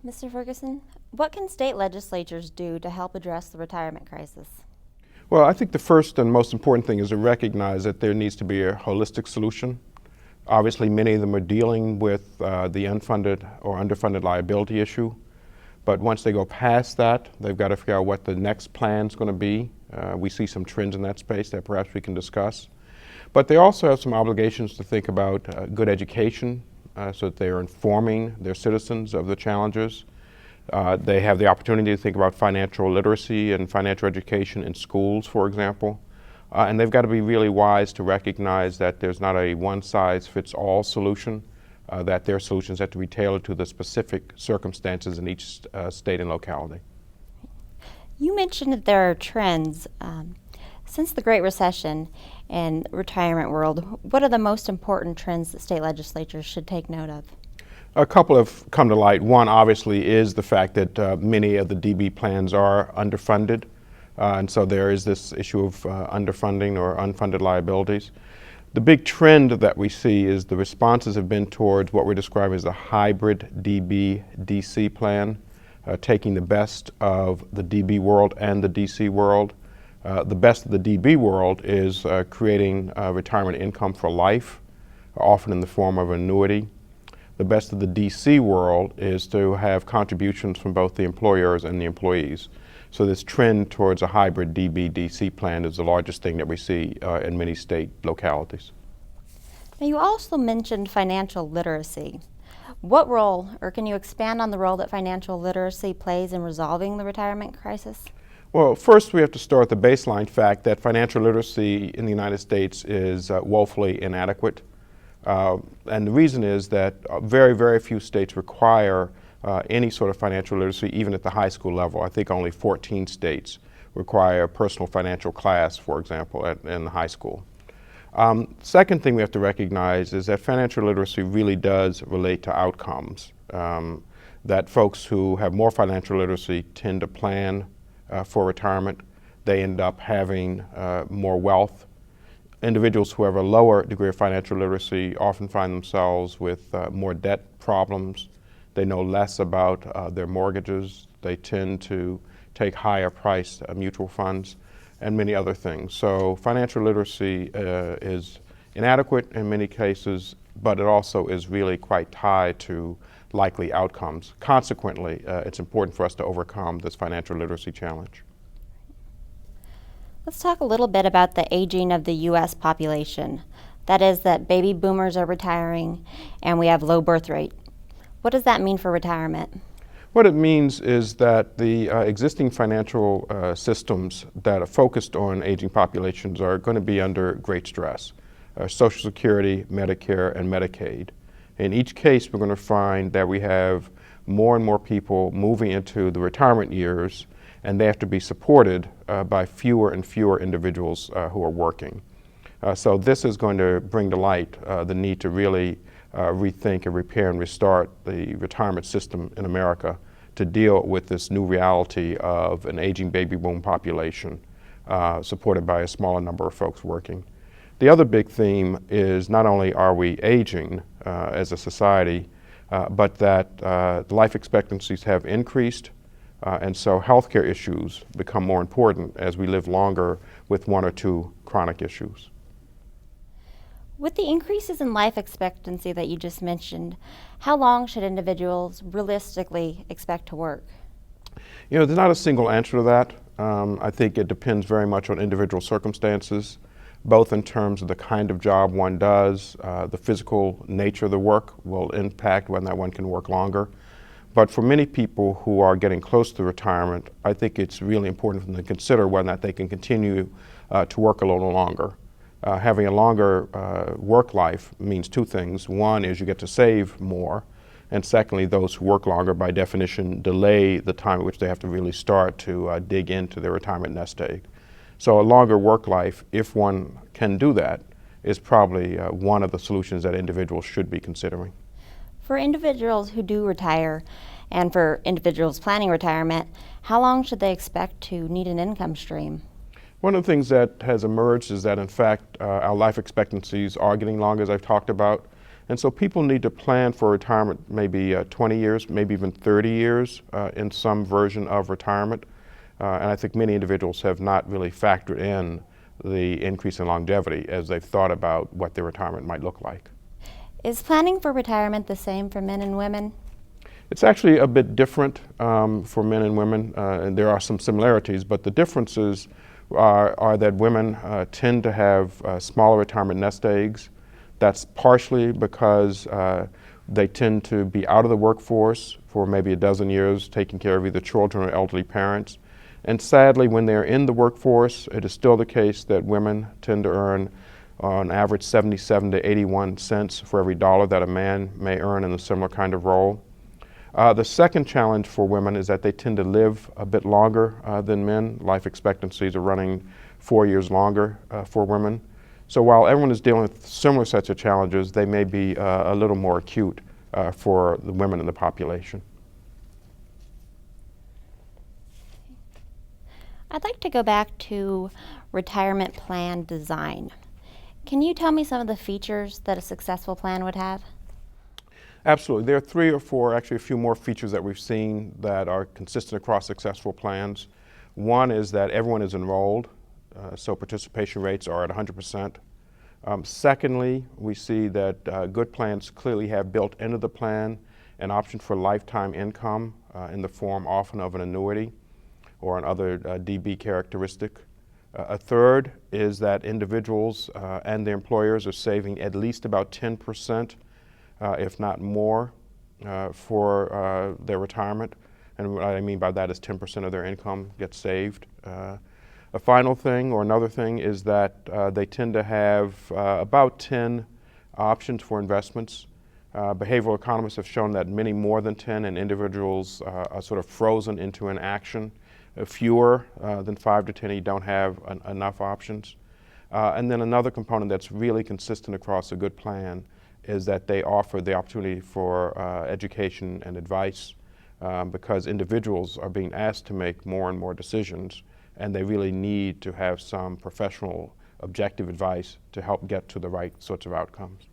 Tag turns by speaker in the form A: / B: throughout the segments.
A: Mr. Ferguson, what can state legislatures do to help address the retirement crisis?
B: Well, I think the first and most important thing is to recognize that there needs to be a holistic solution. Obviously, many of them are dealing with the unfunded or underfunded liability issue. But once they go past that, they've got to figure out what the next plan is going to be. We see some trends in that space that perhaps we can discuss. But they also have some obligations to think about good education so that they are informing their citizens of the challenges. They have the opportunity to think about financial literacy and financial education in schools, for example. And they've got to be really wise to recognize that there's not a one-size-fits-all solution, that their solutions have to be tailored to the specific circumstances in each state and locality.
A: You mentioned that there are trends. Since the Great Recession and retirement world, what are the most important trends that state legislatures should take note of?
B: A couple have come to light. One, obviously, is the fact that many of the DB plans are underfunded. And so there is this issue of underfunding or unfunded liabilities. The big trend that we see is the responses have been towards what we're describing as a hybrid DB-DC plan, taking the best of the DB world and the DC world. The best of the DB world is creating retirement income for life, often in the form of annuity. The best of the DC world is to have contributions from both the employers and the employees. So this trend towards a hybrid DB-DC plan is the largest thing that we see in many state localities.
A: Now, you also mentioned financial literacy. What role, or can you expand on the role that financial literacy plays in resolving the retirement crisis?
B: Well, first we have to start with the baseline fact that financial literacy in the United States is woefully inadequate. And the reason is that very, very few states require any sort of financial literacy, even at the high school level. I think only 14 states require a personal financial class, for example, in the high school. Second thing we have to recognize is that financial literacy really does relate to outcomes. That folks who have more financial literacy tend to plan for retirement. They end up having more wealth. Individuals who have a lower degree of financial literacy often find themselves with more debt problems. They know less about their mortgages. They tend to take higher priced mutual funds and many other things. So financial literacy is inadequate in many cases, but it also is really quite tied to likely outcomes. Consequently, it's important for us to overcome this financial literacy challenge.
A: Let's talk a little bit about the aging of the U.S. population. That is that baby boomers are retiring and we have low birth rate. What does that mean for retirement?
B: What it means is that the existing financial systems that are focused on aging populations are going to be under great stress. Social Security, Medicare, and Medicaid. In each case, we're going to find that we have more and more people moving into the retirement years, and they have to be supported by fewer and fewer individuals who are working. So this is going to bring to light the need to really rethink and repair and restart the retirement system in America to deal with this new reality of an aging baby boom population supported by a smaller number of folks working. The other big theme is not only are we aging as a society, but that the life expectancies have increased, and so healthcare issues become more important as we live longer with one or two chronic issues.
A: With the increases in life expectancy that you just mentioned, how long should individuals realistically expect to work?
B: You know, there's not a single answer to that. I think it depends very much on individual circumstances, both in terms of the kind of job one does, the physical nature of the work will impact whether that one can work longer. But for many people who are getting close to retirement, I think it's really important for them to consider whether or not they can continue to work a little longer. Having a longer work life means two things. One is you get to save more, and secondly, those who work longer, by definition, delay the time at which they have to really start to dig into their retirement nest egg. So a longer work life, if one can do that, is probably one of the solutions that individuals should be considering.
A: For individuals who do retire, and for individuals planning retirement, how long should they expect to need an income stream?
B: One of the things that has emerged is that, in fact, our life expectancies are getting longer, as I've talked about, And so people need to plan for retirement maybe 20 years, maybe even 30 years in some version of retirement. And I think many individuals have not really factored in the increase in longevity as they've thought about what their retirement might look like.
A: Is planning for retirement the same for men and women?
B: It's actually a bit different for men and women, and there are some similarities, but the differences are that women tend to have smaller retirement nest eggs. That's partially because they tend to be out of the workforce for maybe a dozen years, taking care of either children or elderly parents. And sadly, when they're in the workforce, it is still the case that women tend to earn on average 77 to 81 cents for every dollar that a man may earn in a similar kind of role. The second challenge for women is that they tend to live a bit longer than men. Life expectancies are running 4 years longer for women. So while everyone is dealing with similar sets of challenges, they may be a little more acute for the women in the population.
A: I'd like to go back to retirement plan design. Can you tell me some of the features that a successful plan would have?
B: Absolutely. There are 3 or 4, actually a few more features that we've seen that are consistent across successful plans. One is that everyone is enrolled, so participation rates are at 100%. Secondly, we see that good plans clearly have built into the plan an option for lifetime income in the form often of an annuity or another DB characteristic. A third is that individuals and their employers are saving at least about 10%, if not more, for their retirement. And what I mean by that is 10% of their income gets saved. A final thing or another thing is that they tend to have about 10 options for investments. Behavioral economists have shown that many more than 10, and individuals are sort of frozen into an action. Fewer than 5 to 10, you don't have enough options. And then another component that's really consistent across a good plan is that they offer the opportunity for education and advice because individuals are being asked to make more and more decisions, and they really need to have some professional objective advice to help get to the right sorts of outcomes.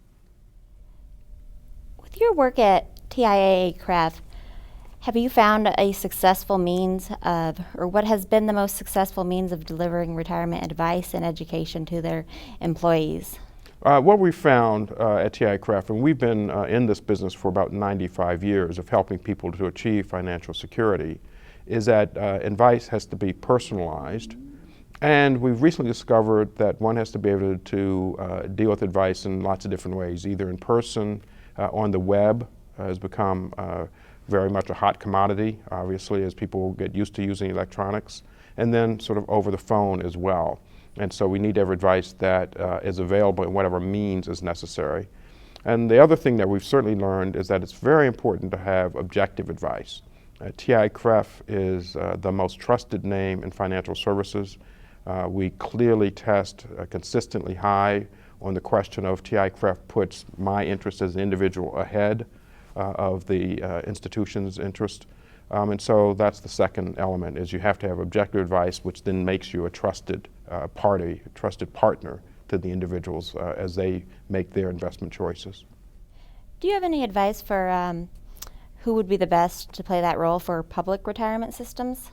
A: With your work at TIAA-CREF, have you found a successful means of, or what has been the most successful means of delivering retirement advice and education to their employees?
B: What we found at TIAA-CREF, and we've been in this business for about 95 years of helping people to achieve financial security, is that advice has to be personalized. And we've recently discovered that one has to be able to deal with advice in lots of different ways, either in person, on the web has become very much a hot commodity, obviously, as people get used to using electronics, and then sort of over the phone as well. And so we need to have advice that is available in whatever means is necessary. And the other thing that we've certainly learned is that it's very important to have objective advice. TIAA-CREF is the most trusted name in financial services. We clearly test consistently high on the question of TIAA-CREF puts my interest as an individual ahead of the institution's interest. And so that's the second element, is you have to have objective advice, which then makes you a trusted party, a trusted partner to the individuals as they make their investment choices.
A: Do you have any advice for who would be the best to play that role for public retirement systems?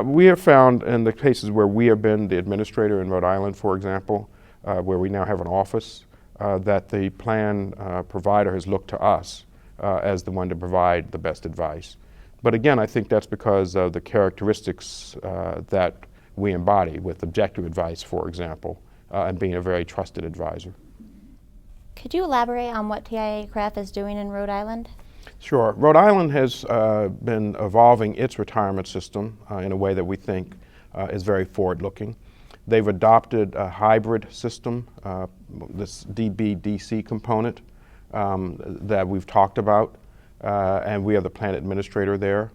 B: We have found in the cases where we have been the administrator in Rhode Island, for example, where we now have an office, that the plan provider has looked to us as the one to provide the best advice. But again, I think that's because of the characteristics that we embody with objective advice, for example, and being a very trusted advisor.
A: Could you elaborate on what TIAA-CREF is doing in Rhode Island?
B: Sure. Rhode Island has been evolving its retirement system in a way that we think is very forward-looking. They've adopted a hybrid system, this DB-DC component that we've talked about, and we are the plan administrator there.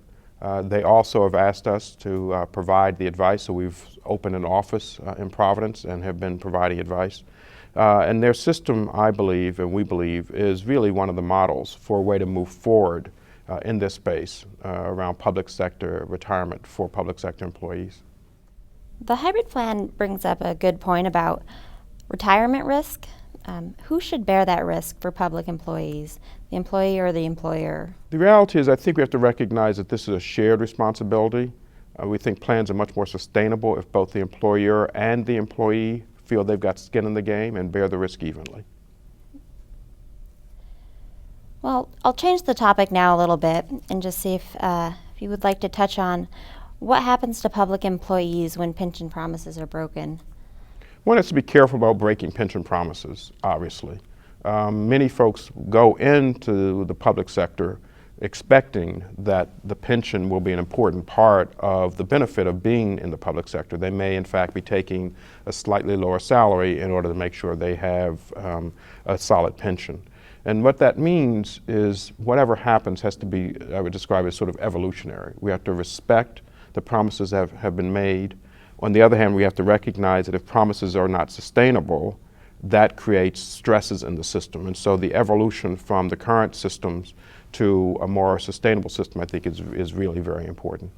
B: They also have asked us to provide the advice, so we've opened an office in Providence and have been providing advice. And their system, I believe, and we believe, is really one of the models for a way to move forward in this space around public sector retirement for public sector employees.
A: The hybrid plan brings up a good point about retirement risk. who should bear that risk for public employees, the employee or the employer?
B: The reality is I think we have to recognize that this is a shared responsibility. We think plans are much more sustainable if both the employer and the employee feel they've got skin in the game and bear the risk evenly.
A: Well, I'll change the topic now a little bit and just see if you would like to touch on what happens to public employees when pension promises are broken.
B: One has to be careful about breaking pension promises, obviously. Many folks go into the public sector expecting that the pension will be an important part of the benefit of being in the public sector. They may, in fact, be taking a slightly lower salary in order to make sure they have a solid pension. And what that means is whatever happens has to be, I would describe as sort of evolutionary. We have to respect the promises that have been made. On the other hand, we have to recognize that if promises are not sustainable, that creates stresses in the system. And so the evolution from the current systems to a more sustainable system, I think, is really very important.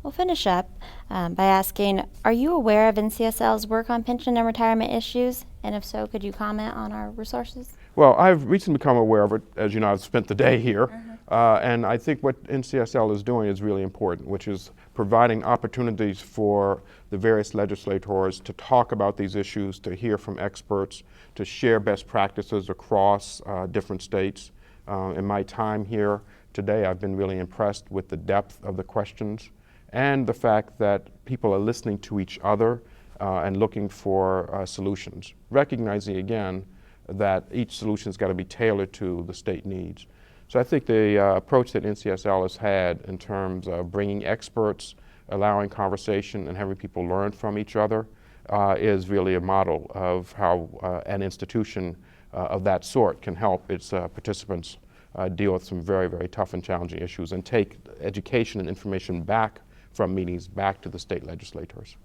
A: We'll finish up by asking, are you aware of NCSL's work on pension and retirement issues? And if so, could you comment on our resources?
B: Well, I've recently become aware of it. As you know, I've spent the day here. And I think what NCSL is doing is really important, which is providing opportunities for the various legislators to talk about these issues, to hear from experts, to share best practices across different states. In my time here today, I've been really impressed with the depth of the questions and the fact that people are listening to each other and looking for solutions, recognizing again that each solution's got to be tailored to the state needs. So I think the approach that NCSL has had in terms of bringing experts, allowing conversation, and having people learn from each other is really a model of how an institution of that sort can help its participants deal with some very, very tough and challenging issues and take education and information back from meetings back to the state legislators.